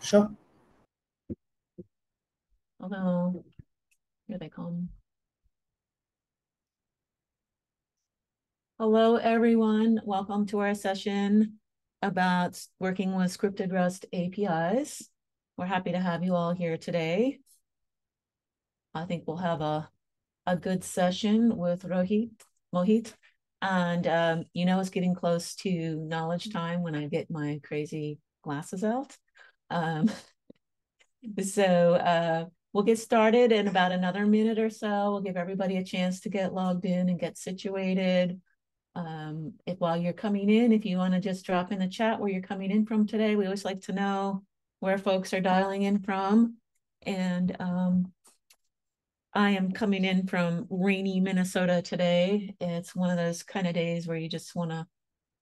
Sure. Although, here they come. Hello, everyone. Welcome to our session about working with scripted REST APIs. We're happy to have you all here today. I think we'll have a good session with Mohit. And it's getting close to knowledge time when I get my crazy glasses out. Um, so we'll get started in about another minute or so. We'll give everybody a chance to get logged in and get situated. If while you're coming in, if you want to just drop in the chat where you're coming in from today, we always like to know where folks are dialing in from. And I am coming in from rainy Minnesota today. It's one of those kind of days where you just want to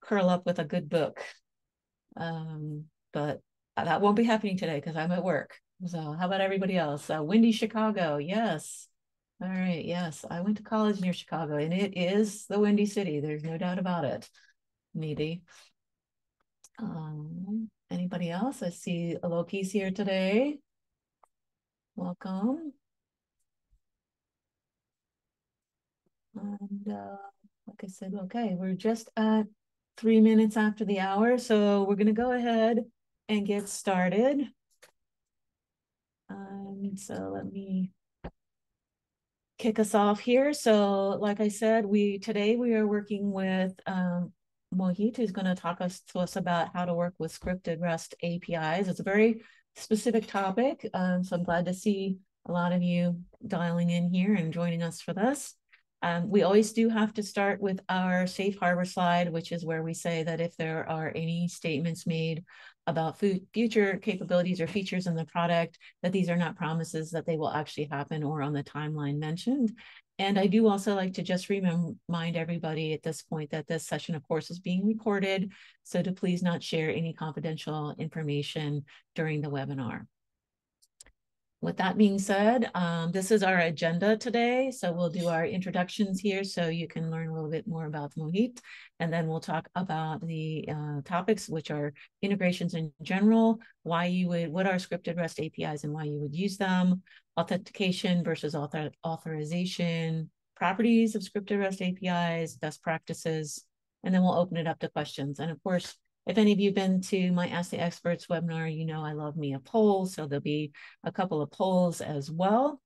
curl up with a good book. But that won't be happening today because I'm at work. So how about everybody else? Windy Chicago, yes. All right, yes. I went to college near Chicago and it is the Windy City. There's no doubt about it. Maybe. Anybody else? I see Alokis here today. Welcome. And like I said, okay, we're just at 3 minutes after the hour. So we're going to go ahead and get started. So let me kick us off here. So like I said, today we are working with Mohit, who's going to talk to us about how to work with scripted REST APIs. It's a very specific topic. So I'm glad to see a lot of you dialing in here and joining us for this. We always do have to start with our safe harbor slide, which is where we say that if there are any statements made about future capabilities or features in the product, that these are not promises that they will actually happen or on the timeline mentioned. And I do also like to just remind everybody at this point that this session, of course, is being recorded. So to please not share any confidential information during the webinar. With that being said, this is our agenda today. So we'll do our introductions here so you can learn a little bit more about Mohit. And then we'll talk about the topics, which are integrations in general, what are scripted REST APIs and why you would use them, authentication versus authorization, properties of scripted REST APIs, best practices, and then we'll open it up to questions. And of course, if any of you have been to my Ask the Experts webinar, you know I love me a poll, so there'll be a couple of polls as well.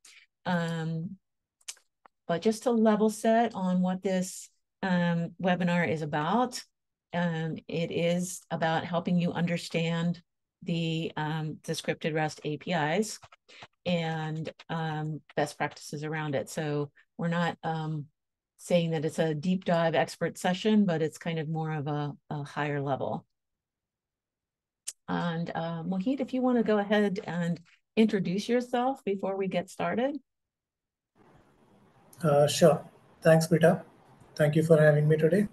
But just to level set on what this webinar is about, it is about helping you understand the scripted REST APIs and best practices around it. So we're not saying that it's a deep dive expert session, but it's kind of more of a higher level. And Mohit, if you want to go ahead and introduce yourself before we get started. Sure. Thanks, Peter. Thank you for having me today.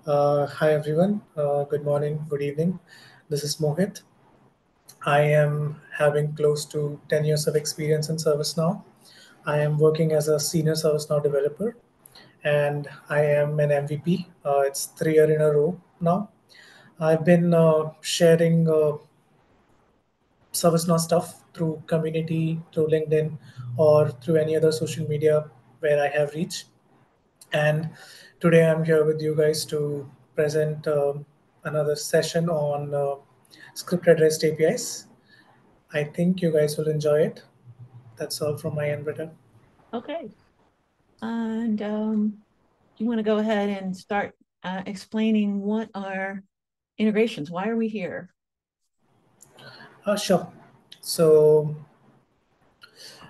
Hi, everyone. Good morning, good evening. This is Mohit. I am having close to 10 years of experience in ServiceNow. I am working as a senior ServiceNow developer, and I am an MVP. It's 3 years in a row now. I've been sharing ServiceNow stuff through community, through LinkedIn, or through any other social media where I have reach. And today I'm here with you guys to present another session on scripted REST APIs. I think you guys will enjoy it. That's all from my end, Britta. Okay. And you want to go ahead and start explaining what are integrations? Why are we here? Sure. So,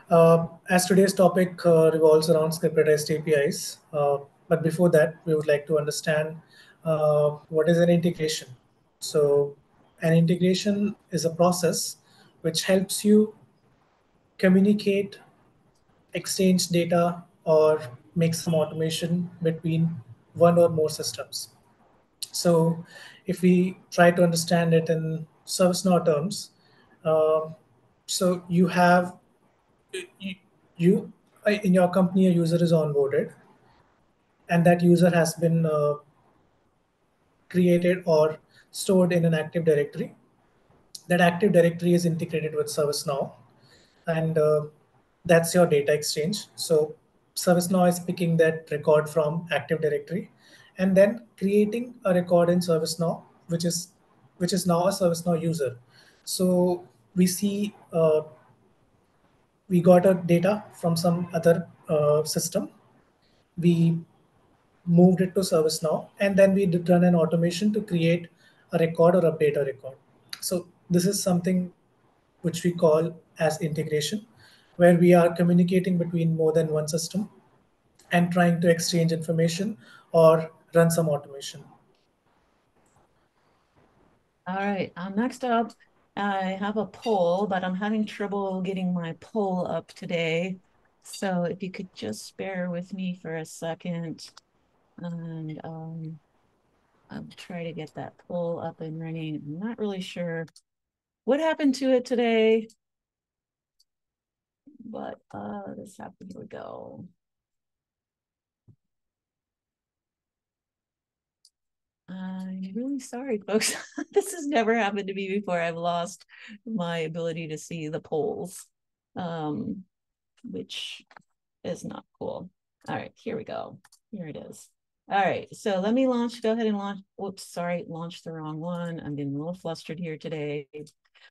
as today's topic revolves around scripted REST APIs, but before that, we would like to understand what is an integration. So, an integration is a process which helps you communicate, exchange data, or make some automation between one or more systems. So if we try to understand it in ServiceNow terms, uh, so you, you in your company, a user is onboarded, and that user has been created or stored in an Active Directory. That Active Directory is integrated with ServiceNow, and that's your data exchange. So ServiceNow is picking that record from Active Directory and then creating a record in ServiceNow, which is now a ServiceNow user. So we see we got a data from some other system. We moved it to ServiceNow, and then we did run an automation to create a record or update a record. So this is something which we call as integration, where we are communicating between more than one system and trying to exchange information or run some automation. All right, next up, I have a poll, but I'm having trouble getting my poll up today. So if you could just bear with me for a second, and I'll try to get that poll up and running. I'm not really sure what happened to it today, but this happened. Here we go. I'm really sorry, folks. This has never happened to me before. I've lost my ability to see the polls, which is not cool. All right, here we go. Here it is. All right, so let me go ahead and launch. Whoops, sorry, launched the wrong one. I'm getting a little flustered here today.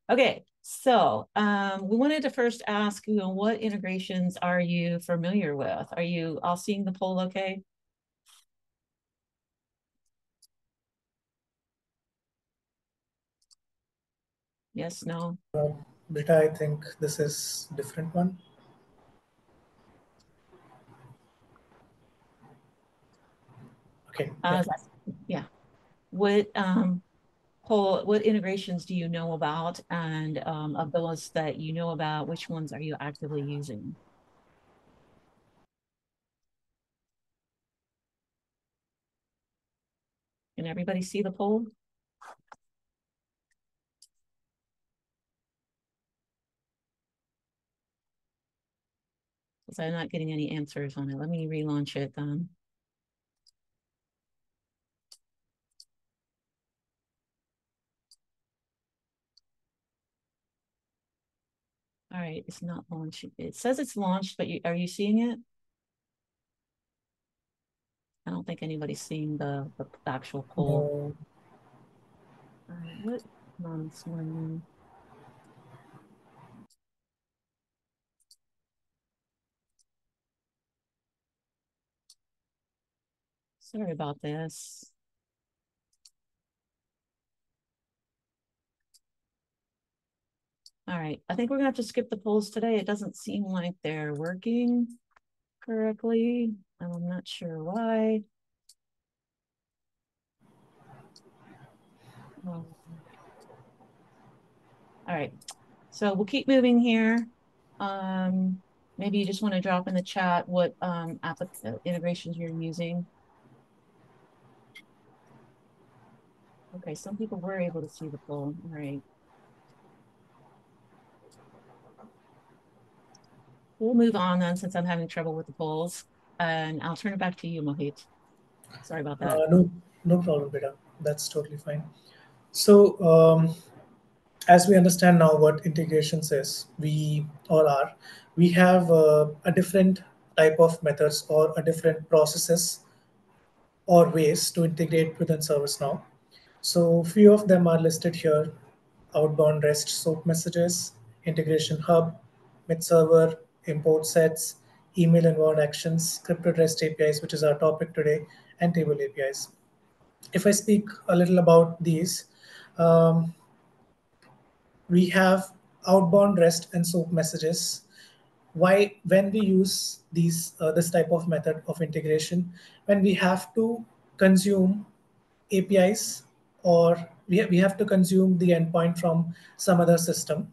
Okay, so we wanted to first ask, what integrations are you familiar with? Are you all seeing the poll okay? Yes, no? Brita, I think this is different one. Okay. Yeah. Yeah. What what integrations do you know about? And of those that you know about, which ones are you actively using? Can everybody see the poll? Because I'm not getting any answers on it. Let me relaunch it then. All right, it's not launching. It says it's launched, but are you seeing it? I don't think anybody's seeing the actual poll. No. All right, what on this one? Sorry about this. All right, I think we're gonna have to skip the polls today. It doesn't seem like they're working correctly. I'm not sure why. All right, so we'll keep moving here. Maybe you just want to drop in the chat what integrations you're using. Okay, some people were able to see the poll. All right. We'll move on then since I'm having trouble with the polls. And I'll turn it back to you, Mohit. Sorry about that. No, no problem, Brita. That's totally fine. So, as we understand now what integrations is, we have a different type of methods or a different processes or ways to integrate within ServiceNow. So few of them are listed here: outbound REST SOAP messages, integration hub, mid server, import sets, email inbound actions, scripted REST APIs, which is our topic today, and table APIs. If I speak a little about these, um, we have outbound REST and SOAP messages. Why, when we use this type of method of integration, when we have to consume APIs, or we have to consume the endpoint from some other system,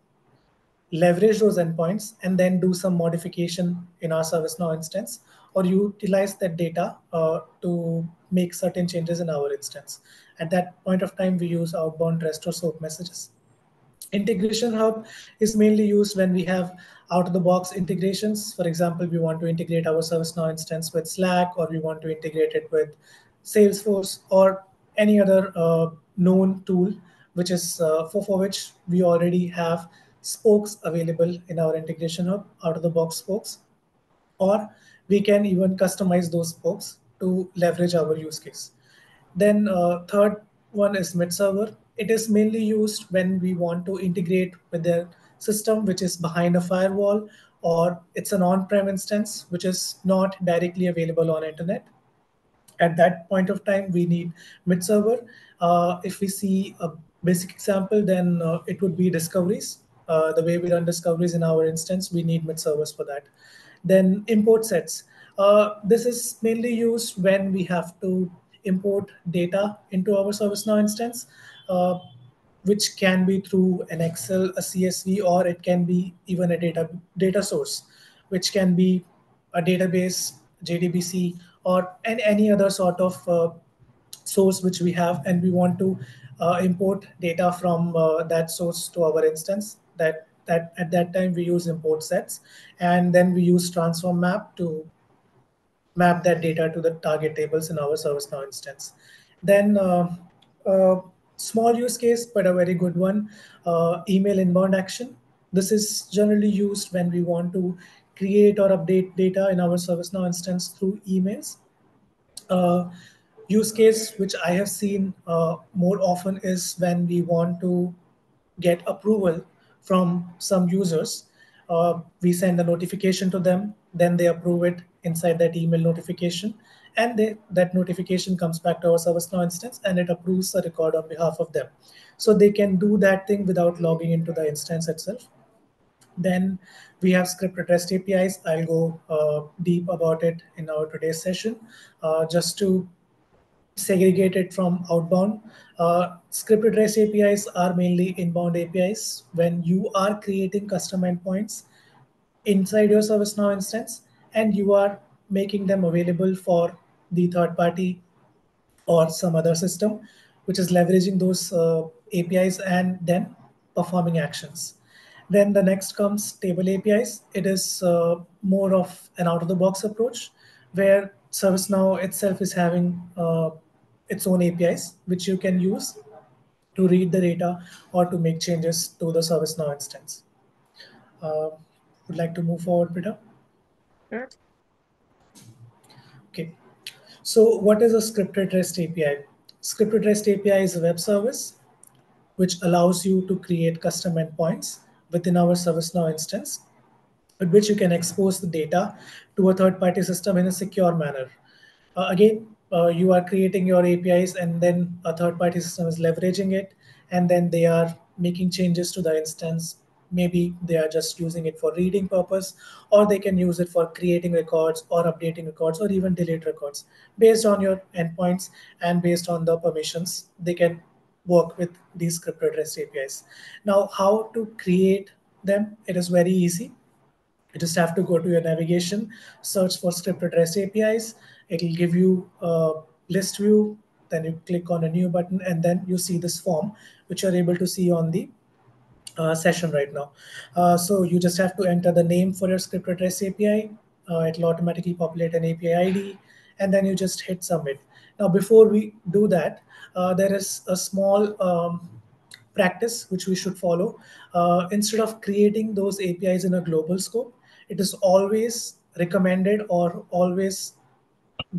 leverage those endpoints, and then do some modification in our ServiceNow instance, or utilize that data to make certain changes in our instance. At that point of time, we use outbound REST or SOAP messages. Integration Hub is mainly used when we have out-of-the-box integrations. For example, we want to integrate our ServiceNow instance with Slack, or we want to integrate it with Salesforce or any other known tool which is for which we already have spokes available in our integration hub, out of the box spokes, or we can even customize those spokes to leverage our use case. Then third one is mid server. It is mainly used when we want to integrate with the system which is behind a firewall, or it's an on-prem instance which is not directly available on internet. At that point of time, we need mid server. If we see a basic example, then it would be discoveries. The way we run discoveries in our instance, we need mid servers for that. Then import sets. This is mainly used when we have to import data into our ServiceNow instance, uh, which can be through an Excel, a CSV, or it can be even a data source, which can be a database, JDBC, or any other sort of source which we have, and we want to import data from that source to our instance. That at that time we use import sets, and then we use transform map to map that data to the target tables in our ServiceNow instance. Then small use case, but a very good one, email inbound action. This is generally used when we want to create or update data in our ServiceNow instance through emails. uh, Use case which I have seen more often is when we want to get approval from some users. We send a notification to them, then they approve it inside that email notification, and that notification comes back to our ServiceNow instance and it approves a record on behalf of them. So they can do that thing without logging into the instance itself. Then we have scripted REST APIs. I'll go deep about it in our today's session. Just to segregate it from outbound, scripted REST APIs are mainly inbound APIs when you are creating custom endpoints inside your ServiceNow instance and you are making them available for the third party or some other system which is leveraging those APIs and then performing actions. Then the next comes table APIs. It is more of an out of the box approach where ServiceNow itself is having its own APIs which you can use to read the data or to make changes to the ServiceNow instance. Uh, would like to move forward, Peter? Sure. Okay. So what is a scripted REST API? Scripted REST API is a web service which allows you to create custom endpoints within our ServiceNow instance, with which you can expose the data to a third-party system in a secure manner. Again, you are creating your APIs, and then a third-party system is leveraging it, and then they are making changes to the instance. Maybe they are just using it for reading purpose, or they can use it for creating records or updating records or even delete records. Based on your endpoints and based on the permissions, they can work with these scripted REST APIs. Now, how to create them? It is very easy. You just have to go to your navigation, search for scripted REST APIs. It'll give you a list view. Then you click on a new button, and then you see this form, which you're able to see on the session right now. So you just have to enter the name for your scripted REST API. It'll automatically populate an API ID, and then you just hit submit. Now, before we do that, there is a small practice which we should follow. Instead of creating those APIs in a global scope, it is always recommended or always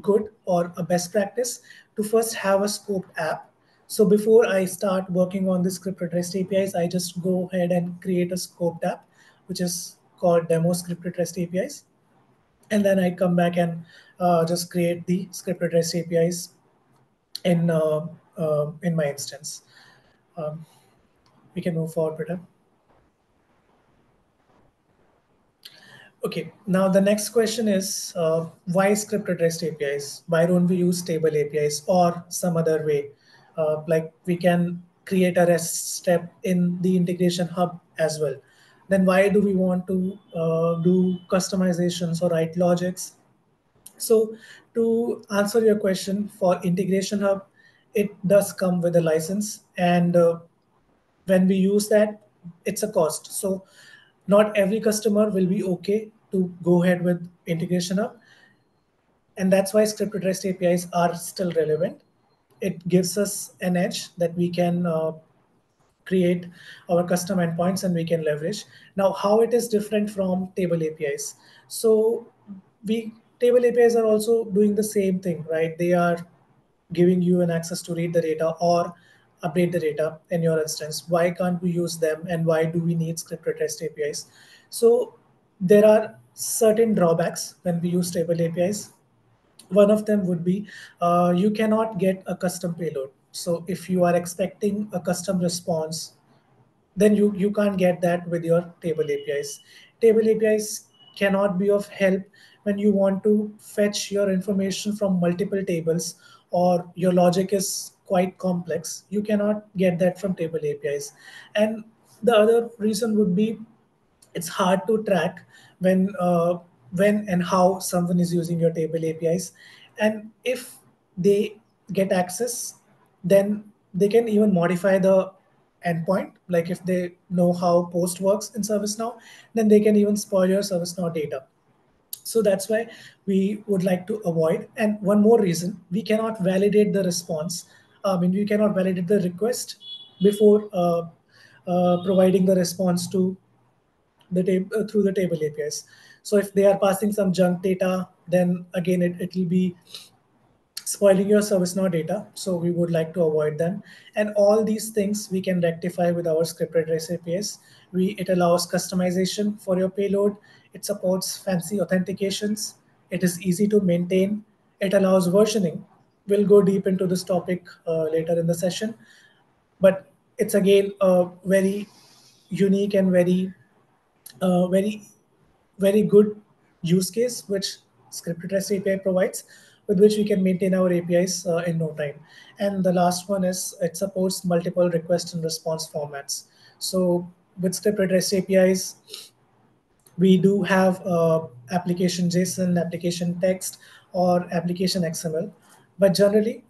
good or a best practice to first have a scoped app. So before I start working on the scripted REST APIs, I just go ahead and create a scoped app, which is called demo scripted REST APIs. And then I come back and just create the scripted REST APIs in my instance. Um, we can move forward, Peter. Okay, now the next question is why scripted REST APIs? Why don't we use stable APIs or some other way? Like we can create a REST step in the integration hub as well. Then why do we want to do customizations or write logics? So to answer your question, for integration hub, it does come with a license, and when we use that, it's a cost. So not every customer will be okay to go ahead with integration hub, and that's why scripted REST APIs are still relevant. It gives us an edge that we can create our custom endpoints and we can leverage. Now, how it is different from table APIs? So we table APIs are also doing the same thing, right? They are giving you an access to read the data or update the data in your instance. Why can't we use them, and why do we need scripted REST APIs? So there are certain drawbacks when we use table APIs. One of them would be you cannot get a custom payload. So if you are expecting a custom response, then you can't get that with your table APIs. Table APIs cannot be of help when you want to fetch your information from multiple tables or your logic is quite complex. You cannot get that from table APIs. And the other reason would be it's hard to track when and how someone is using your table APIs, and if they get access, then they can even modify the endpoint. Like if they know how post works in ServiceNow, then they can even spoil your ServiceNow data. So that's why we would like to avoid. And one more reason, we cannot validate the response. I mean, we cannot validate the request before providing the response to through the table APIs. So if they are passing some junk data, then again it will be spoiling your ServiceNow data. So we would like to avoid them. And all these things we can rectify with our scripted REST APIs. It allows customization for your payload. It supports fancy authentications. It is easy to maintain. It allows versioning. We'll go deep into this topic later in the session. But it's again a very unique and very very good use case which scripted REST API provides, with which we can maintain our APIs in no time. And the last one is it supports multiple request and response formats. So with scripted REST APIs, we do have application JSON, application text, or application XML. But generally,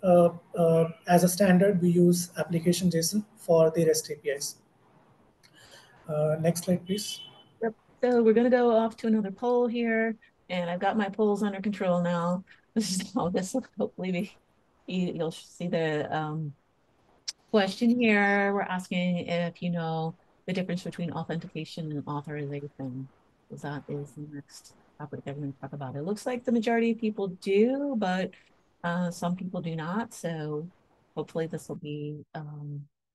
as a standard, we use application JSON for the REST APIs. Next slide, please. Yep. So we're going to go off to another poll here, and I've got my polls under control now. So this will hopefully be, you'll see the question here. We're asking if you know the difference between authentication and authorization, because that is the next topic that we're going to talk about. It looks like the majority of people do, but some people do not. So hopefully this will be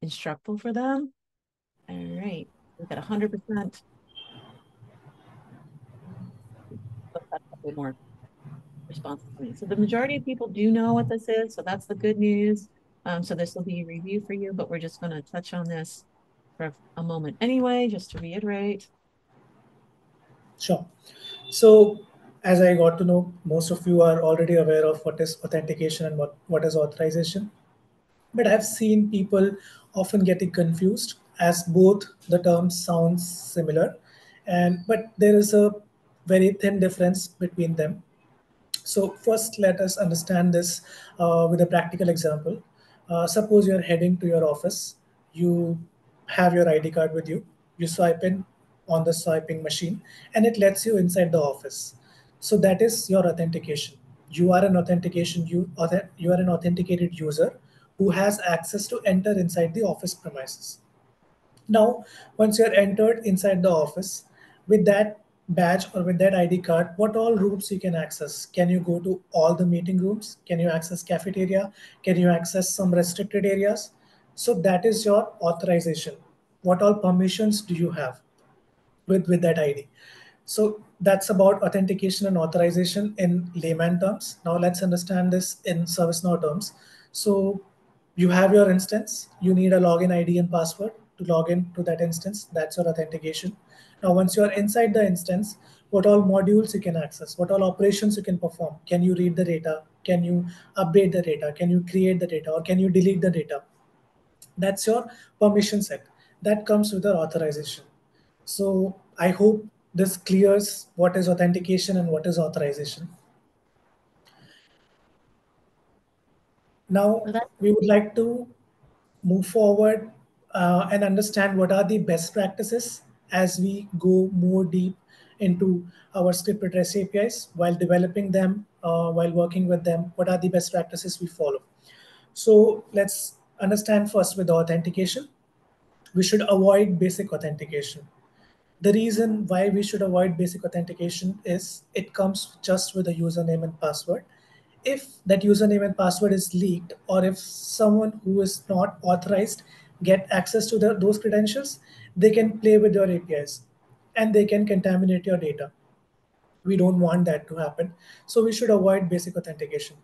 instructive for them. All right, we've got 100%. But that's a bit more responses coming. So the majority of people do know what this is. So that's the good news. So this will be a review for you, but we're just going to touch on this for a moment anyway, just to reiterate. Sure. So as I got to know, most of you are already aware of what is authentication and what is authorization. But I've seen people often getting confused as both the terms sound similar, and but there is a very thin difference between them. So first, let us understand this with a practical example. Suppose you're heading to your office. You have your ID card with you. You swipe in on the swiping machine, and it lets you inside the office. So that is your authentication. You are an authentication. You are an authenticated user who has access to enter inside the office premises. Now, once you're entered inside the office with that badge or with that ID card, what all rooms you can access? Can you go to all the meeting rooms? Can you access cafeteria? Can you access some restricted areas? So that is your authorization. What all permissions do you have with that ID? So that's about authentication and authorization in layman terms. Now let's understand this in ServiceNow terms. So you have your instance, you need a login ID and password to log in to that instance. That's your authentication. Now, once you're inside the instance, what all modules you can access, what all operations you can perform. Can you read the data? Can you update the data? Can you create the data, or can you delete the data? That's your permission set. That comes with your authorization. So I hope this clears what is authentication and what is authorization. Now So that, we would like to move forward and understand what are the best practices as we go more deep into our scripted REST APIs while developing them, while working with them. What are the best practices we follow? So let's understand first with authentication. we should avoid basic authentication. The reason why we should avoid basic authentication is it comes just with a username and password. If that username and password is leaked, or if someone who is not authorized get access to those credentials, they can play with your APIs and they can contaminate your data. We don't want that to happen. So we should avoid basic authentication.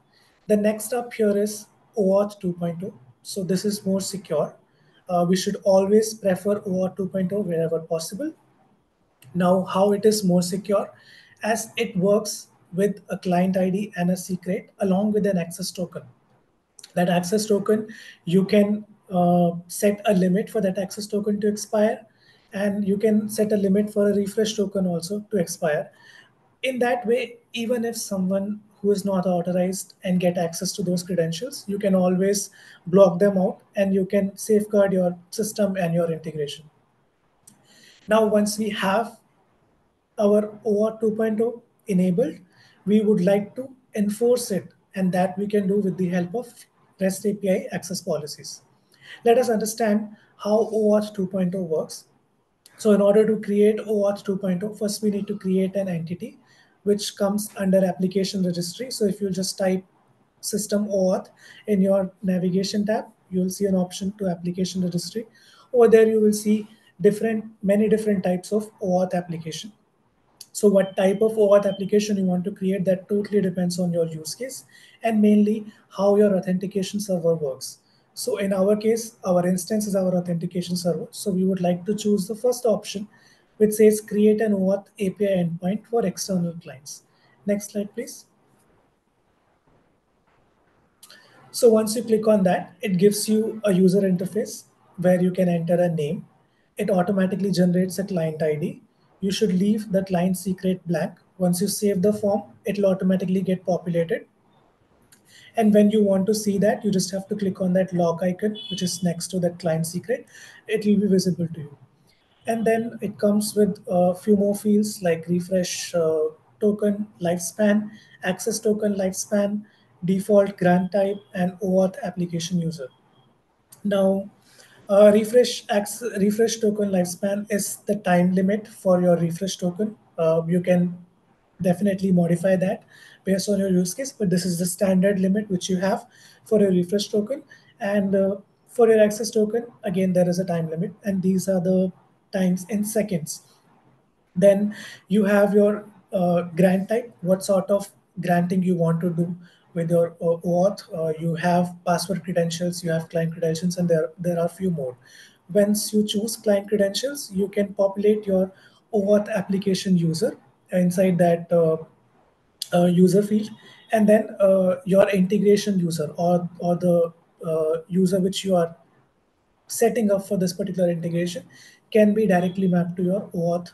The next up here is OAuth 2.0. So this is more secure. We should always prefer OAuth 2.0 wherever possible. Now, how it is more secure? As it works with a client ID and a secret along with an access token. That access token, you can set a limit for that access token to expire, and you can set a limit for a refresh token also to expire. In that way, even if someone who is not authorized and get access to those credentials, you can always block them out and you can safeguard your system and your integration. Now, once we have our OAuth 2.0 enabled, we would like to enforce it, and that we can do with the help of REST API access policies. Let us understand how OAuth 2.0 works. So in order to create OAuth 2.0, first we need to create an entity which comes under application registry. So if you just type system OAuth in your navigation tab, you'll see an option to application registry. Over there, you will see many different types of OAuth application. So what type of OAuth application you want to create, that totally depends on your use case and mainly how your authentication server works. So in our case, our instance is our authentication server. So we would like to choose the first option, which says create an OAuth API endpoint for external clients. Next slide, please. So once you click on that, it gives you a user interface where you can enter a name. It automatically generates a client ID. You should leave the client secret blank. Once you save the form, it'll automatically get populated. And when you want to see that, you just have to click on that log icon, which is next to that client secret. It will be visible to you. And then it comes with a few more fields like refresh token lifespan, access token lifespan, default grant type, and OAuth application user. Now, refresh token lifespan is the time limit for your refresh token. You can definitely modify that based on your use case, but this is the standard limit which you have for a refresh token. And for your access token, again, there is a time limit, and these are the times in seconds. Then you have your grant type, what sort of granting you want to do with your OAuth. You have password credentials, you have client credentials, and there are few more. Once you choose client credentials, you can populate your OAuth application user inside that user field, and then your integration user, or the user which you are setting up for this particular integration, can be directly mapped to your OAuth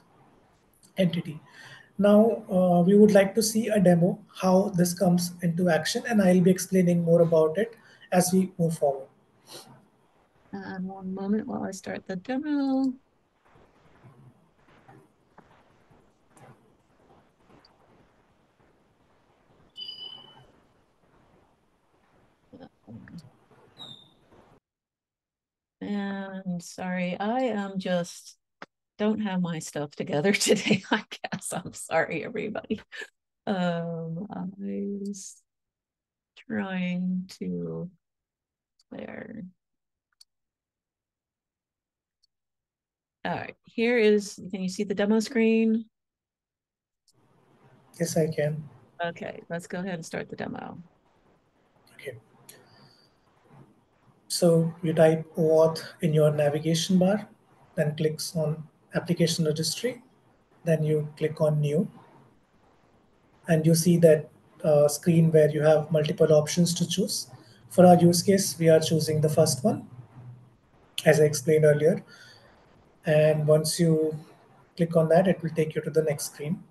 entity. Now, we would like to see a demo how this comes into action, and I'll be explaining more about it as we move forward. One moment while I start the demo. And sorry, I am just don't have my stuff together today, I guess. I'm sorry, everybody. I was trying to there. All right, here is, can you see the demo screen? Yes, I can. Okay, let's go ahead and start the demo. Okay. So you type OAuth in your navigation bar, then clicks on application registry, then you click on new, and you see that screen where you have multiple options to choose. For our use case, we are choosing the first one, as I explained earlier. And once you click on that, it will take you to the next screen.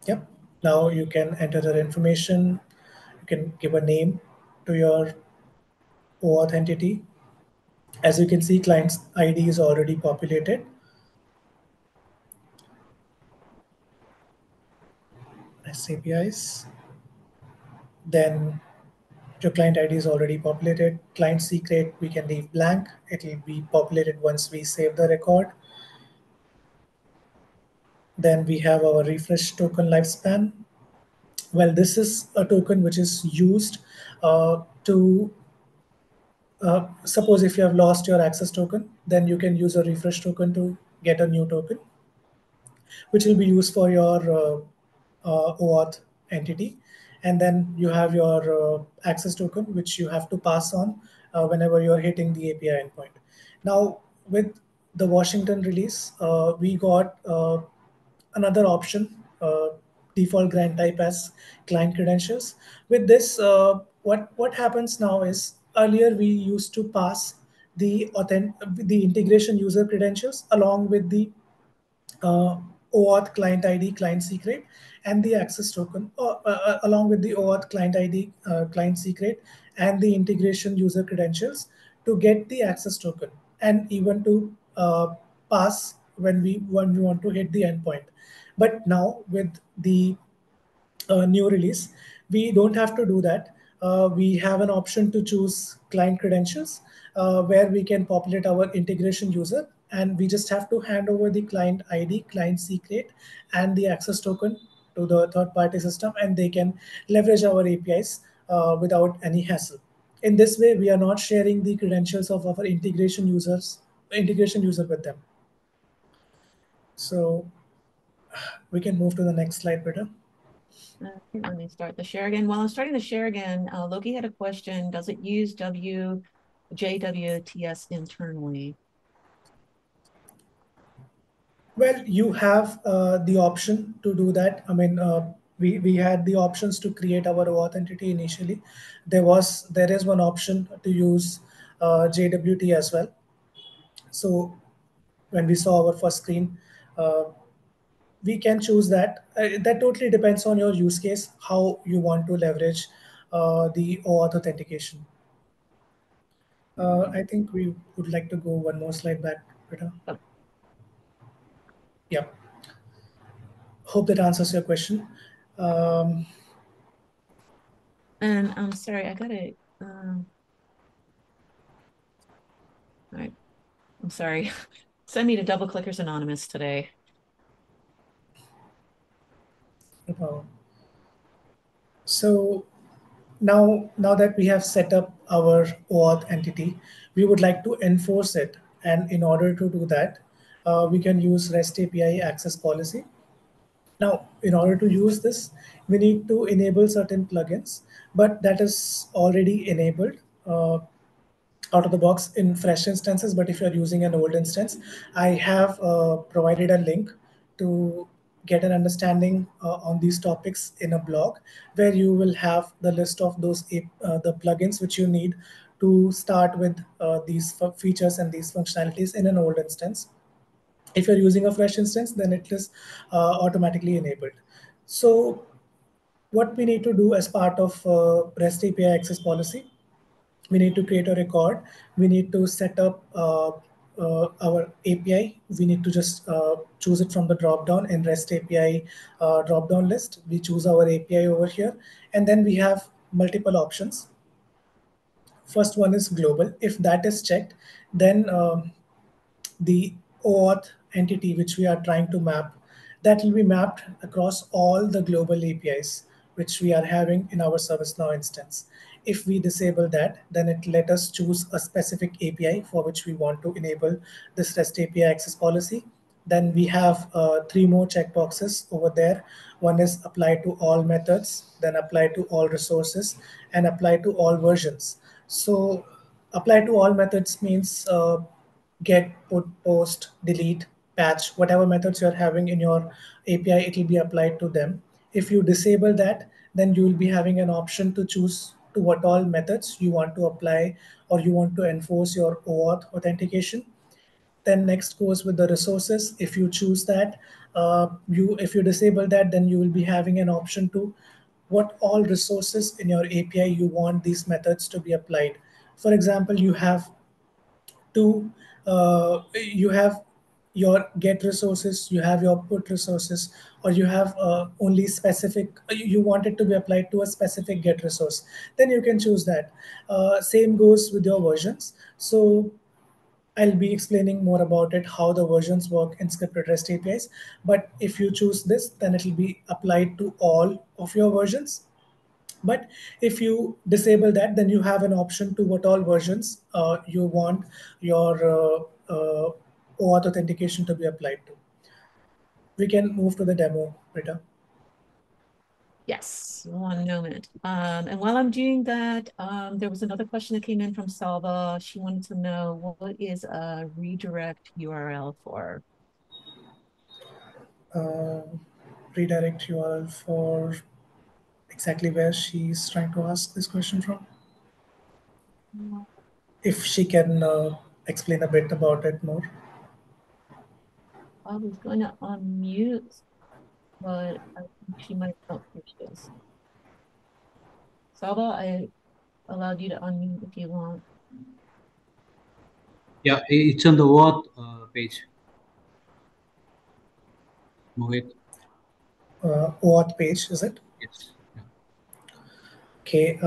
Yep. Now you can enter your information. You can give a name to your OAuth entity. As you can see, client's ID is already populated. REST APIs. Then Your client ID is already populated. Client secret, we can leave blank. It will be populated once we save the record. Then we have our refresh token lifespan. Well, this is a token which is used to suppose if you have lost your access token, then you can use a refresh token to get a new token, which will be used for your OAuth entity. And then you have your access token, which you have to pass on whenever you're hitting the API endpoint. Now, with the Washington release, we got another option, default grant type as client credentials. With this, what happens now is earlier we used to pass the integration user credentials along with the uh, OAuth client ID, client secret, and the access token, along with the OAuth client ID, client secret, and the integration user credentials to get the access token, and even to pass when we want to hit the endpoint. But now with the new release, we don't have to do that. We have an option to choose client credentials where we can populate our integration user, and we just have to hand over the client ID, client secret, and the access token to the third party system, and they can leverage our APIs without any hassle. In this way, we are not sharing the credentials of our integration user with them. So we can move to the next slide, Peter. Let me start the share again. While I'm starting the share again, Loki had a question. Does it use JWTs internally? Well, you have the option to do that. I mean, we had the options to create our OAuth entity initially. There is one option to use JWT as well. So when we saw our first screen, uh, we can choose that. That totally depends on your use case, how you want to leverage the OAuth authentication. I think we would like to go one more slide back, Peter. Oh, Yeah. Hope that answers your question. Um, and I'm sorry, I got it. All right. I'm sorry. Send me to Double Clickers Anonymous today. uh, So now that we have set up our OAuth entity, we would like to enforce it. And in order to do that, we can use REST API access policy. Now, in order to use this, we need to enable certain plugins, but that is already enabled out of the box in fresh instances. But if you're using an old instance, I have provided a link to get an understanding on these topics in a blog, where you will have the list of the plugins which you need to start with these features and these functionalities in an old instance. If you're using a fresh instance, then it is automatically enabled. So what we need to do as part of REST API access policy, we need to create a record. We need to set up our API. We need to just choose it from the drop down in REST API drop down list. We choose our API over here, and then we have multiple options. First one is global. If that is checked, then the OAuth entity which we are trying to map, that will be mapped across all the global APIs which we are having in our ServiceNow instance. If we disable that, then it let us choose a specific API for which we want to enable this REST API access policy. Then we have three more checkboxes over there. One is apply to all methods, then apply to all resources, and apply to all versions. So apply to all methods means get, put, post, delete, patch, whatever methods you're having in your API, it will be applied to them. If you disable that, then you will be having an option to choose to what all methods you want to apply or you want to enforce your OAuth authentication. Then next goes with the resources. If you choose that, if you disable that, then you will be having an option to what all resources in your API you want these methods to be applied. For example, you have your get resources, you have your put resources, or you have only specific, you want it to be applied to a specific get resource, then you can choose that. Same goes with your versions. So I'll be explaining more about it, how the versions work in scripted REST APIs. But if you choose this, then it'll be applied to all of your versions. But if you disable that, then you have an option to what all versions you want your OAuth authentication to be applied to. We can move to the demo, Rita. Yes, one moment. And while I'm doing that, there was another question that came in from Salva. She wanted to know, what is a redirect URL for? Uh, Redirect URL for exactly where she's trying to ask this question from. If she can explain a bit about it more. I was going to unmute, but I think she might, oh, here she is. Salva, I allowed you to unmute if you want. Yeah, it's on the what page, Mohit. OAuth page, is it? Yes. Yeah. Okay,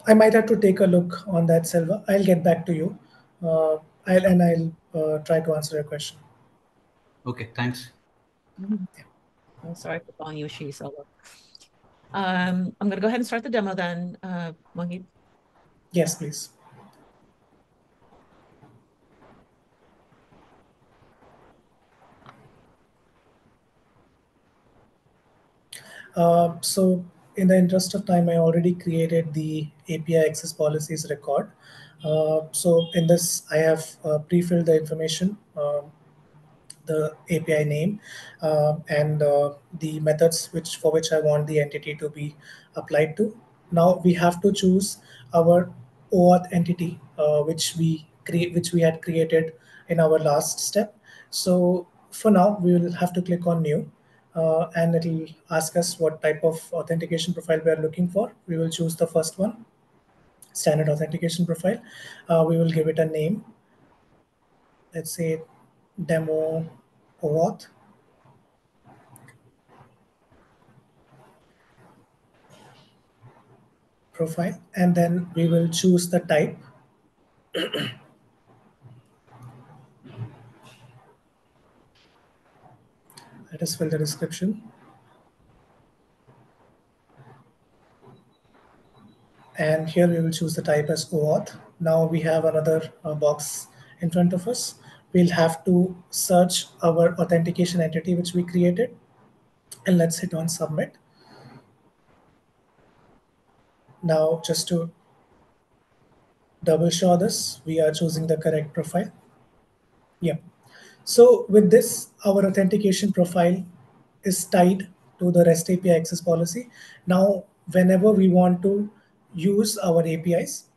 I might have to take a look on that, Silva. I'll get back to you. I'll try to answer your question. Okay, thanks. Mhm. I'm sorry for calling you a she, Salva. I'm going to go ahead and start the demo then, Mohit. Yes, please. So in the interest of time, I already created the API access policies record. So in this, I have pre-filled the information, the API name, and the methods for which I want the entity to be applied to. Now we have to choose our OAuth entity, which we had created in our last step. So for now, we will have to click on new. And it'll ask us what type of authentication profile we are looking for. We will choose the first one, standard authentication profile. We will give it a name. Let's say demo OAuth profile, and then we will choose the type. Let us fill the description. And here we will choose the type as OAuth. Now we have another box in front of us. We'll have to search our authentication entity which we created, and let's hit on submit. Now, just to double sure this, we are choosing the correct profile. Yeah. So with this, our authentication profile is tied to the REST API access policy. Now, whenever we want to use our APIs,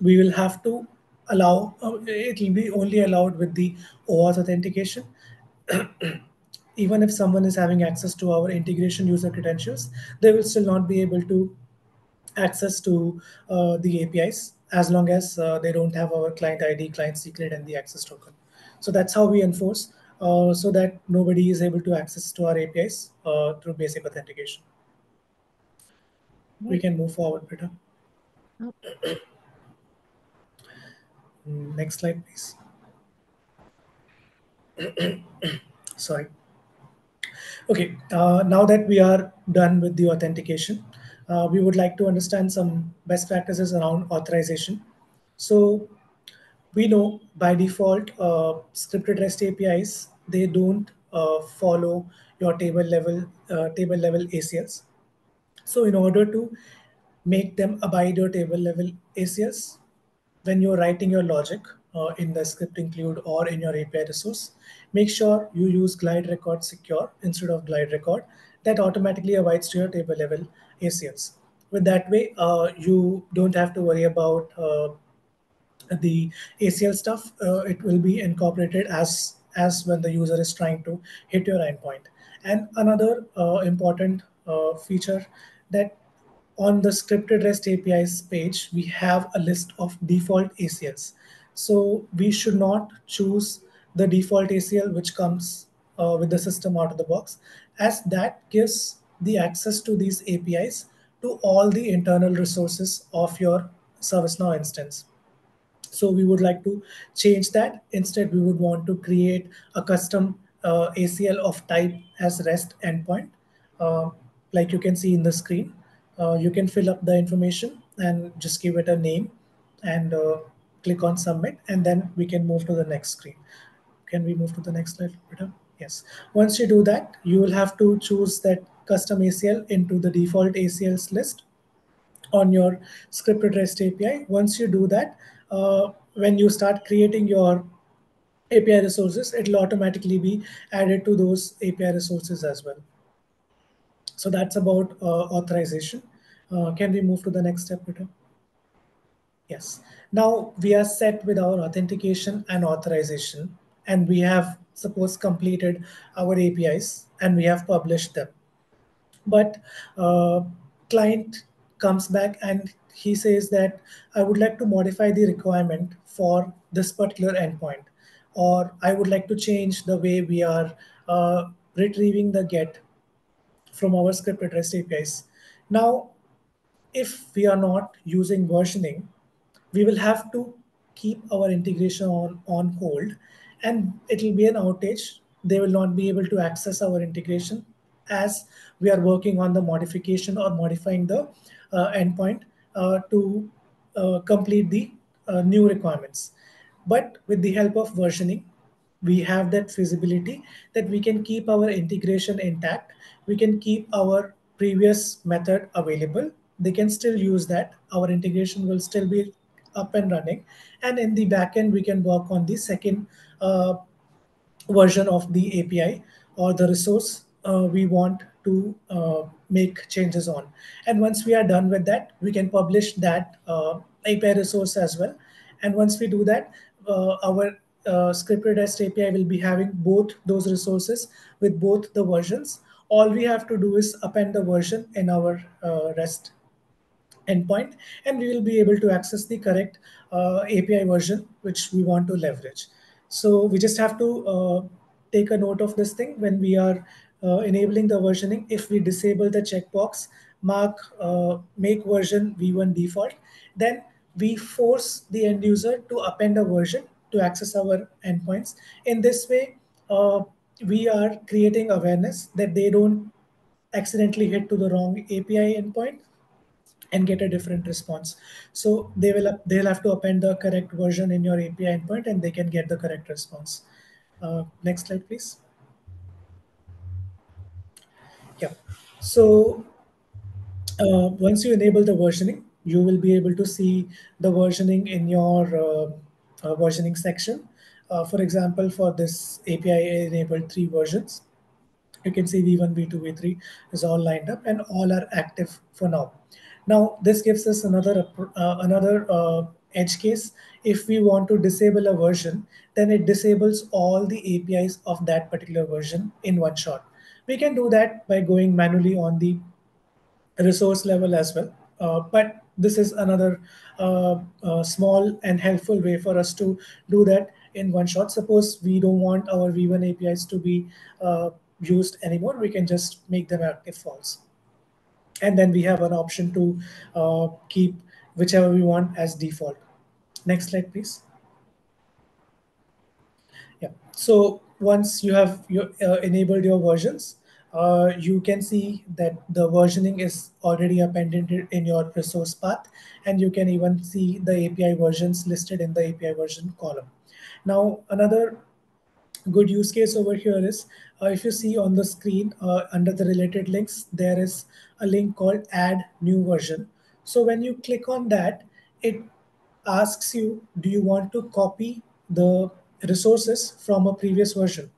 we will have to allow, it will be only allowed with the OAuth authentication. Even if someone is having access to our integration user credentials, they will still not be able to access to the APIs as long as they don't have our client ID, client secret, and the access token. So that's how we enforce so that nobody is able to access to our APIs through basic authentication. We Right. can move forward, Peter. Oh, Next slide, please. Sorry. Okay, now that we are done with the authentication, we would like to understand some best practices around authorization. So we know by default, scripted REST APIs, they don't follow your table level ACLs. So in order to make them abide your table level ACLs, when you're writing your logic in the script include or in your API resource, make sure you use glide record secure instead of glide record. That automatically abides to your table level ACLs. With that way, you don't have to worry about the ACL stuff. It will be incorporated as when the user is trying to hit your endpoint. And another important feature, that on the scripted REST APIs page, we have a list of default ACLs. So we should not choose the default ACL which comes with the system out of the box, as that gives the access to these APIs to all the internal resources of your ServiceNow instance. So we would like to change that. Instead, we would want to create a custom ACL of type as REST endpoint. Uh, like you can see in the screen, you can fill up the information and just give it a name and click on submit, and then we can move to the next screen. Can we move to the next slide, Peter? Yes. Once you do that, you will have to choose that custom ACL into the default ACLs list on your scripted REST API. Once you do that, when you start creating your API resources, it will automatically be added to those API resources as well. So that's about authorization. Can we move to the next step, Peter? Yes. Now we are set with our authentication and authorization, and we have suppose completed our APIs and we have published them. But client comes back and he says that I would like to modify the requirement for this particular endpoint, or I would like to change the way we are retrieving the get from our scripted REST APIs. Now, if we are not using versioning, we will have to keep our integration on hold, and it will be an outage. They will not be able to access our integration as we are working on the modification or modifying the endpoint to complete the new requirements. But with the help of versioning, we have that feasibility that we can keep our integration intact. We can keep our previous method available. They can still use that. Our integration will still be up and running. And in the backend, we can work on the second version of the API or the resource we want to make changes on. And once we are done with that, we can publish that API resource as well. And once we do that, our scripted REST API will be having both those resources with both the versions. All we have to do is append the version in our REST endpoint, and we will be able to access the correct API version which we want to leverage. So we just have to take a note of this thing when we are enabling the versioning. If we disable the checkbox, mark make version v1 default, then we force the end user to append a version to access our endpoints. In this way, we are creating awareness that they don't accidentally hit to the wrong API endpoint and get a different response. So they'll have to append the correct version in your API endpoint, and they can get the correct response. Next slide, please. Yeah. So once you enable the versioning, you will be able to see the versioning in your versioning section. For example, for this API, I enabled 3 versions. You can see v1, v2, v3 is all lined up and all are active for now. Now this gives us another edge case. If we want to disable a version, then it disables all the APIs of that particular version in one shot. We can do that by going manually on the resource level as well. But this is another small and helpful way for us to do that in one shot. Suppose we don't want our v1 APIs to be used anymore, we can just make them active false. And then we have an option to keep whichever we want as default. Next slide, please. Yeah. So once you have enabled your versions, you can see that the versioning is already appended in your resource path, and you can even see the API versions listed in the API version column. Now, another good use case over here is if you see on the screen under the related links, there is a link called add new version. So when you click on that, it asks you, do you want to copy the resources from a previous version?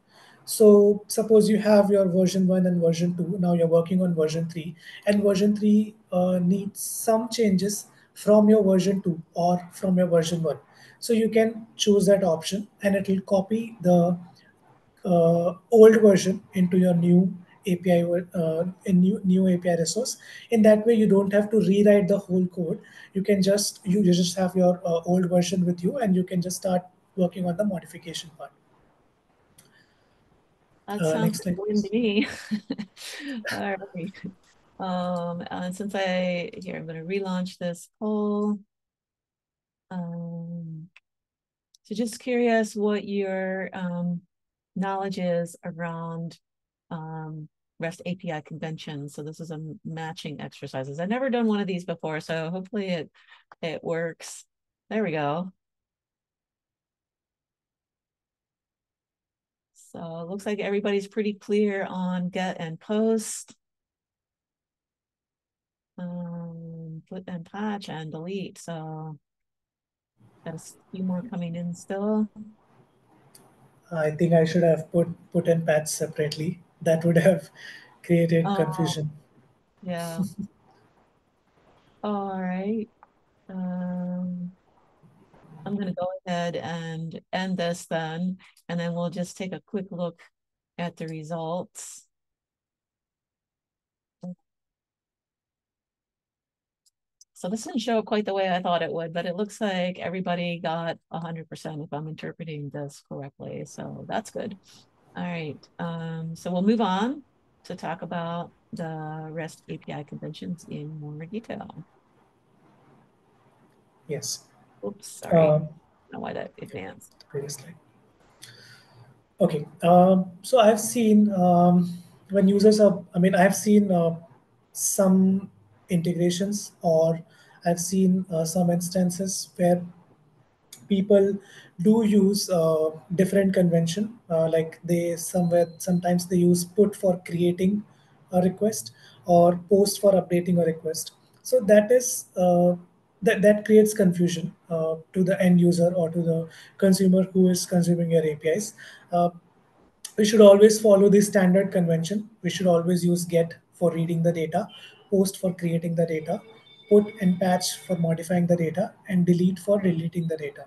So suppose you have your version 1 and version 2. Now you're working on version 3, and version 3 needs some changes from your version 2 or from your version 1. So you can choose that option, and it will copy the old version into your new API new API resource. In that way, you don't have to rewrite the whole code. You just have your old version with you, and you can just start working on the modification part. That sounds Next like slide, a win please. to me. All right. And since I'm going to relaunch this poll. So just curious what your knowledge is around REST API conventions. So this is a matching exercises. I've never done one of these before, so hopefully it works. There we go. So it looks like everybody's pretty clear on get and post. Put and patch and delete. So there's a few more coming in still. I think I should have put and patch separately. That would have created Oh, confusion. yeah. All right. I'm going to go ahead and end this then, and then we'll just take a quick look at the results. So this didn't show quite the way I thought it would, but it looks like everybody got 100% if I'm interpreting this correctly. So that's good. All right. So we'll move on to talk about the REST API conventions in more detail. Yes. Oops, sorry. I Uh, don't know why that advanced. Previous slide. Okay. So I've seen when users are, I mean, I've seen some integrations, or I've seen some instances where people do use different convention, like they sometimes they use put for creating a request or post for updating a request. So that is that creates confusion to the end user or to the consumer who is consuming your APIs. We should always follow the standard convention. We should always use get for reading the data, post for creating the data, put and patch for modifying the data, and delete for deleting the data.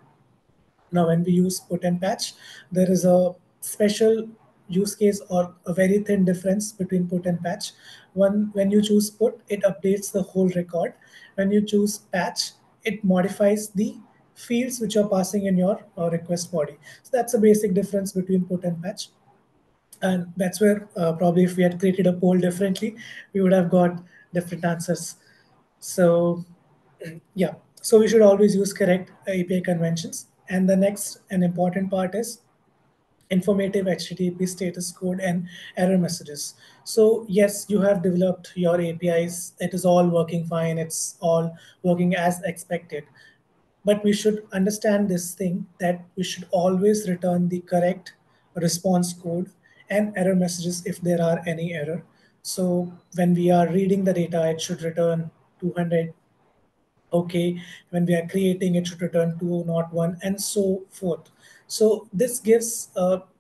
Now, when we use put and patch, there is a special use case or a very thin difference between put and patch. When you choose put, it updates the whole record. When you choose patch, it modifies the fields which are passing in your request body. So that's a basic difference between put and patch. And that's where probably if we had created a poll differently, we would have got different answers. So yeah, so we should always use correct API conventions. And the next and important part is informative HTTP status code and error messages. So yes, you have developed your APIs. It is all working fine. It's all working as expected. But we should understand this thing that we should always return the correct response code and error messages if there are any error. So when we are reading the data, it should return 200. Okay, when we are creating, it should return 201, and so forth. So this gives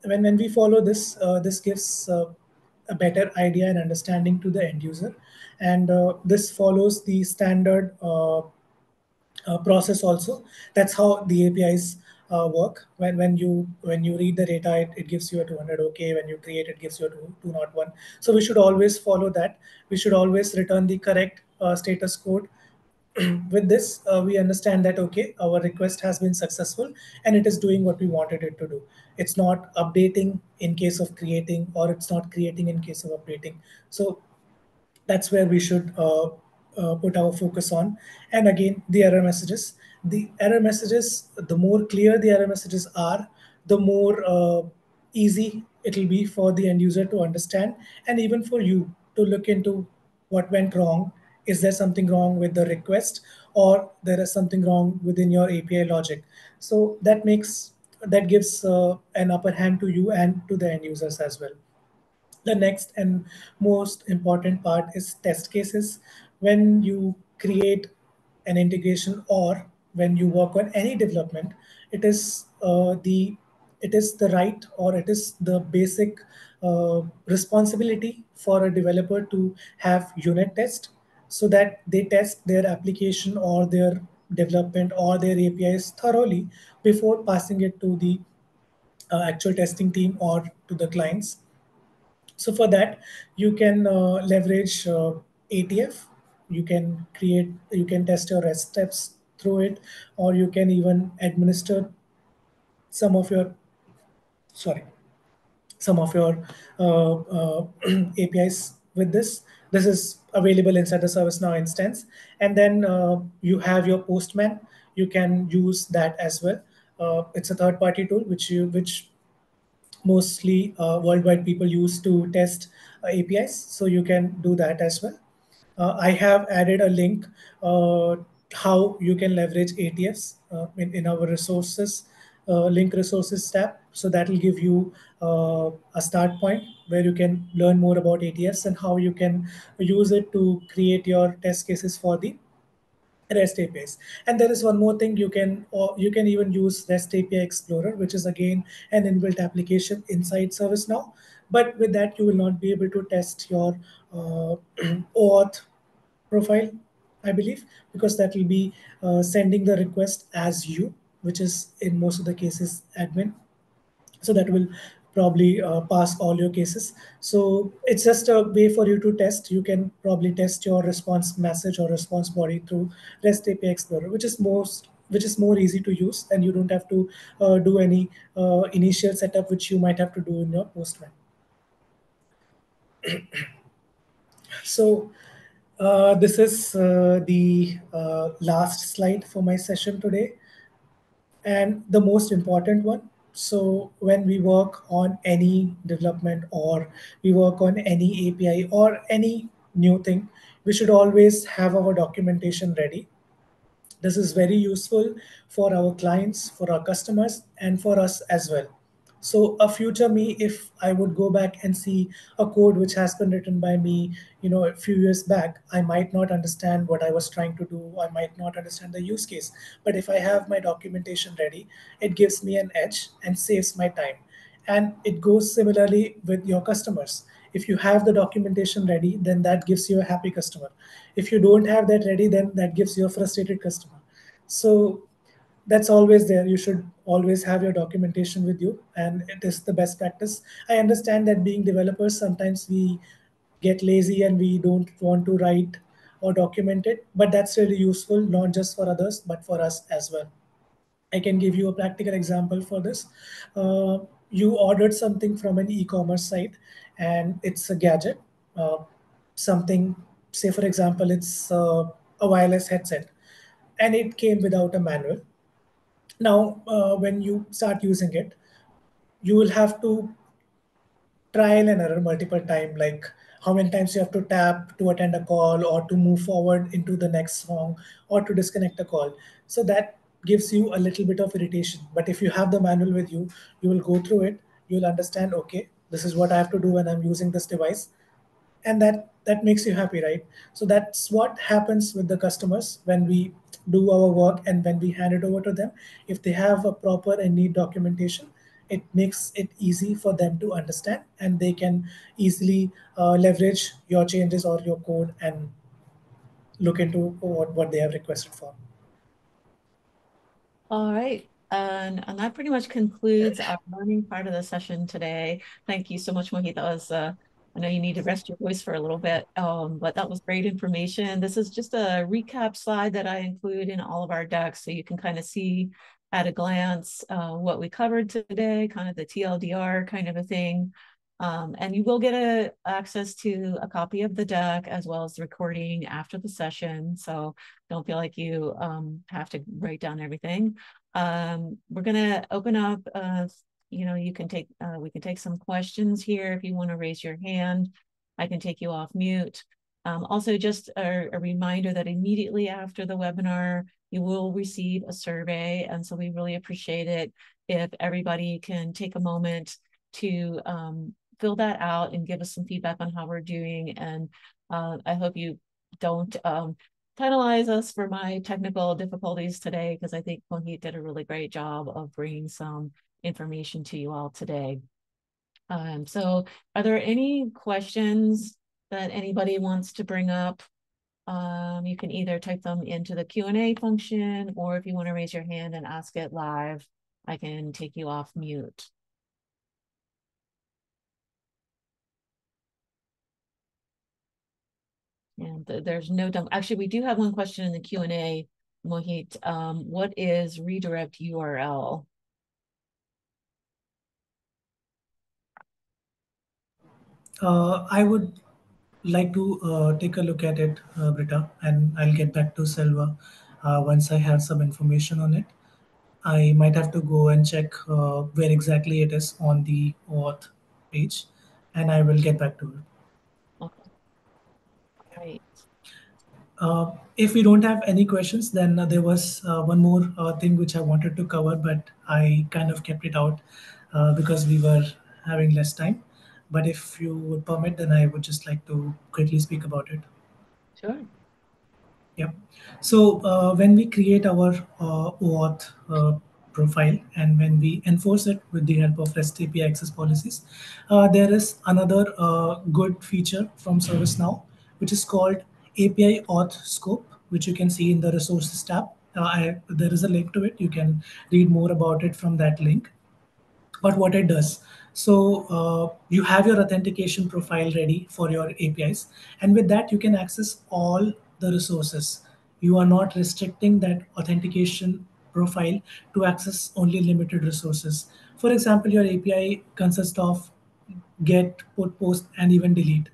when we follow this, this gives a better idea and understanding to the end user. And this follows the standard process also. That's how the APIs work. When you read the data, it gives you a 200. Okay, when you create, it gives you a 201. So we should always follow that. We should always return the correct status code. With this, we understand that okay, our request has been successful and it is doing what we wanted it to do. It's not updating in case of creating, or it's not creating in case of updating. So that's where we should put our focus on. And again, the error messages. The error messages, the more clear the error messages are, the more easy it will be for the end user to understand, and even for you to look into what went wrong. Is there something wrong with the request, or there is something wrong within your API logic? So that gives an upper hand to you and to the end users as well. The next and most important part is test cases. When you create an integration, or when you work on any development, it is the right, or it is the basic responsibility for a developer to have unit test, so that they test their application or their development or their APIs thoroughly before passing it to the actual testing team or to the clients. So for that, you can leverage ATF. You can test your REST steps through it, or you can even administer some of your, sorry, some of your APIs with this. This is available inside the ServiceNow instance. And then you have your Postman. You can use that as well. It's a third-party tool which mostly worldwide people use to test APIs. So you can do that as well. I have added a link how you can leverage ATFs in our resources, link resources tab. So that will give you a start point where you can learn more about ATFs and how you can use it to create your test cases for the REST APIs. And there is one more thing you can even use REST API Explorer, which is again an inbuilt application inside ServiceNow. But with that, you will not be able to test your OAuth profile, I believe, because that will be sending the request as you, which is in most of the cases admin. So that will probably pass all your cases. So it's just a way for you to test. You can probably test your response message or response body through REST API Explorer, which is more easy to use, and you don't have to do any initial setup which you might have to do in your Postman. So this is the last slide for my session today, and the most important one. So when we work on any development or we work on any API or any new thing, we should always have our documentation ready. This is very useful for our clients, for our customers, and for us as well. So a future me, if I would go back and see a code which has been written by me, a few years back, I might not understand what I was trying to do. I might not understand the use case. But if I have my documentation ready, it gives me an edge and saves my time. And it goes similarly with your customers. If you have the documentation ready, then that gives you a happy customer. If you don't have that ready, then that gives you a frustrated customer. So that's always there. You should always have your documentation with you, and it is the best practice. I understand that being developers, sometimes we get lazy and we don't want to write or document it, but that's really useful, not just for others, but for us as well. I can give you a practical example for this. You ordered something from an e-commerce site, and it's a gadget, something. Say, for example, it's a wireless headset, and it came without a manual. Now, when you start using it, you will have to trial and error multiple time, like how many times you have to tap to attend a call or to move forward into the next song or to disconnect a call. So that gives you a little bit of irritation. But if you have the manual with you, you will go through it. You'll understand, okay, this is what I have to do when I'm using this device, and that makes you happy, right? So that's what happens with the customers when we do our work and when we hand it over to them. If they have a proper and neat documentation, it makes it easy for them to understand, and they can easily leverage your changes or your code and look into what they have requested for. All right. And that pretty much concludes our learning part of the session today. Thank you so much, Mohit. That was, I know you need to rest your voice for a little bit, but that was great information. This is just a recap slide that I include in all of our decks, so you can kind of see at a glance what we covered today, kind of the TLDR kind of a thing. And you will get access to a copy of the deck as well as the recording after the session. So don't feel like you have to write down everything. We're gonna open up, you can take, we can take some questions here if you wanna raise your hand. I can take you off mute. Also, just a reminder that immediately after the webinar, you will receive a survey. And so we really appreciate it if everybody can take a moment to fill that out and give us some feedback on how we're doing. And I hope you don't penalize us for my technical difficulties today, because I think Mohit did a really great job of bringing some information to you all today. So are there any questions that anybody wants to bring up? You can either type them into the Q&A function, or if you want to raise your hand and ask it live, I can take you off mute. And there's no dumb. Actually, we do have one question in the Q&A, Mohit. What is redirect URL? I would like to take a look at it, Britta, and I'll get back to Selva once I have some information on it. I might have to go and check where exactly it is on the auth page, and I will get back to it. Okay, great. If we don't have any questions, then there was one more thing which I wanted to cover, but I kind of kept it out because we were having less time. But if you would permit, then I would just like to quickly speak about it. Sure. Yeah. So when we create our OAuth profile and when we enforce it with the help of REST API access policies, there is another good feature from ServiceNow, which is called API Auth Scope, which you can see in the resources tab. There is a link to it. You can read more about it from that link. But what it does, so you have your authentication profile ready for your APIs, and with that you can access all the resources. You are not restricting that authentication profile to access only limited resources. For example, your API consists of get, put, post, and even delete,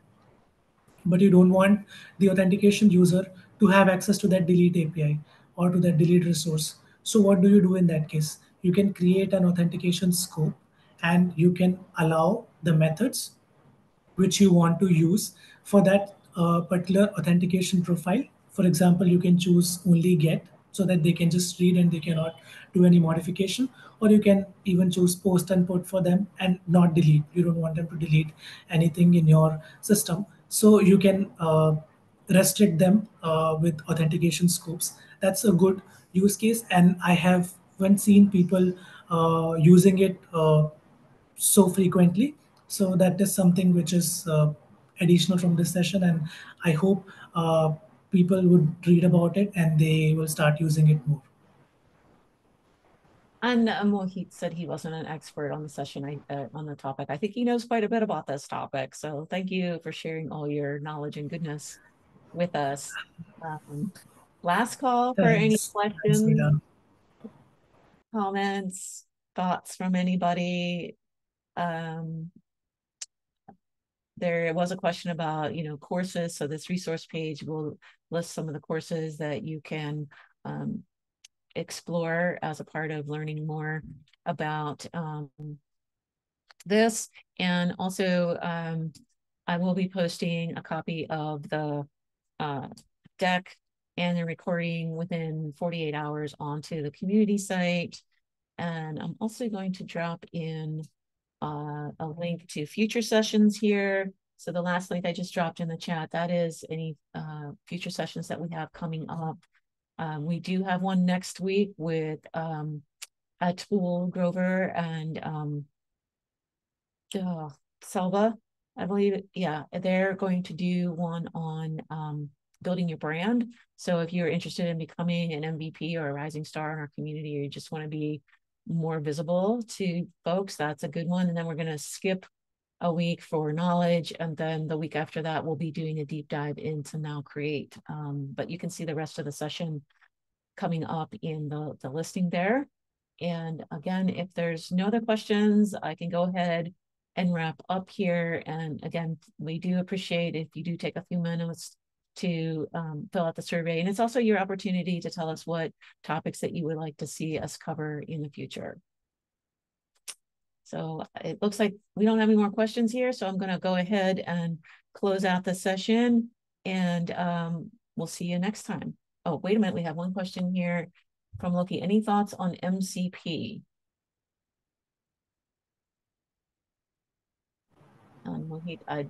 but you don't want the authentication user to have access to that delete API or to that delete resource. So what do you do in that case? You can create an authentication scope and you can allow the methods which you want to use for that particular authentication profile. For example, you can choose only get so that they can just read and they cannot do any modification, or you can even choose post and put for them and not delete. You don't want them to delete anything in your system, so you can restrict them with authentication scopes. That's a good use case, and I haven't seen people using it so frequently. So that is something which is additional from this session, and I hope people would read about it and they will start using it more. And Mohit said he wasn't an expert on the session, on the topic. I think he knows quite a bit about this topic. So thank you for sharing all your knowledge and goodness with us. Um, Last call for any Thanks, questions, Vida. comments, thoughts from anybody. Um, there was a question about, courses. So this resource page will list some of the courses that you can explore as a part of learning more about this. And also, I will be posting a copy of the deck and the recording within 48 hours onto the community site. And I'm also going to drop in a link to future sessions here. So the last link I just dropped in the chat, that is any future sessions that we have coming up. We do have one next week with Atul Grover and Selva, I believe. Yeah, they're going to do one on building your brand. So if you're interested in becoming an MVP or a rising star in our community, or you just want to be more visible to folks, that's a good one. And then we're going to skip a week for knowledge, and then the week after that we'll be doing a deep dive into Now Create. But you can see the rest of the session coming up in the listing there. And again, if there's no other questions, I can go ahead and wrap up here. And again, we do appreciate if you do take a few minutes to fill out the survey. And it's also your opportunity to tell us what topics that you would like to see us cover in the future. So it looks like we don't have any more questions here. So I'm going to go ahead and close out the session, and we'll see you next time. Oh, wait a minute. We have one question here from Loki. Any thoughts on MCP? Mohit, I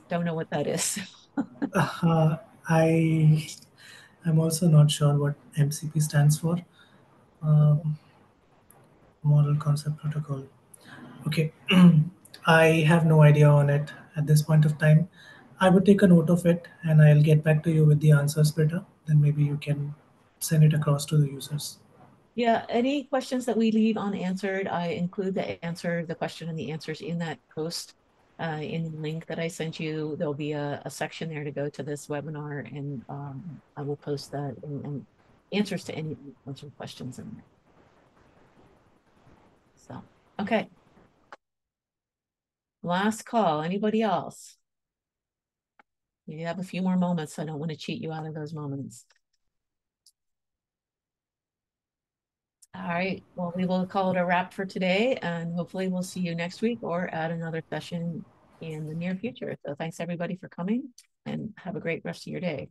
don't know what that is. I am also not sure what MCP stands for. Um, Model Concept Protocol. Okay, I have no idea on it at this point of time. I would take a note of it and I'll get back to you with the answers better. Then maybe you can send it across to the users. Yeah, any questions that we leave unanswered, I include the question and the answers in that post. In the link that I sent you, there'll be a section there to go to this webinar, and I will post that and answers to any unanswered questions in there. So, okay. Last call. Anybody else? You have a few more moments, so I don't want to cheat you out of those moments. All right. Well, we will call it a wrap for today, and hopefully we'll see you next week or at another session in the near future. So thanks everybody for coming, and have a great rest of your day.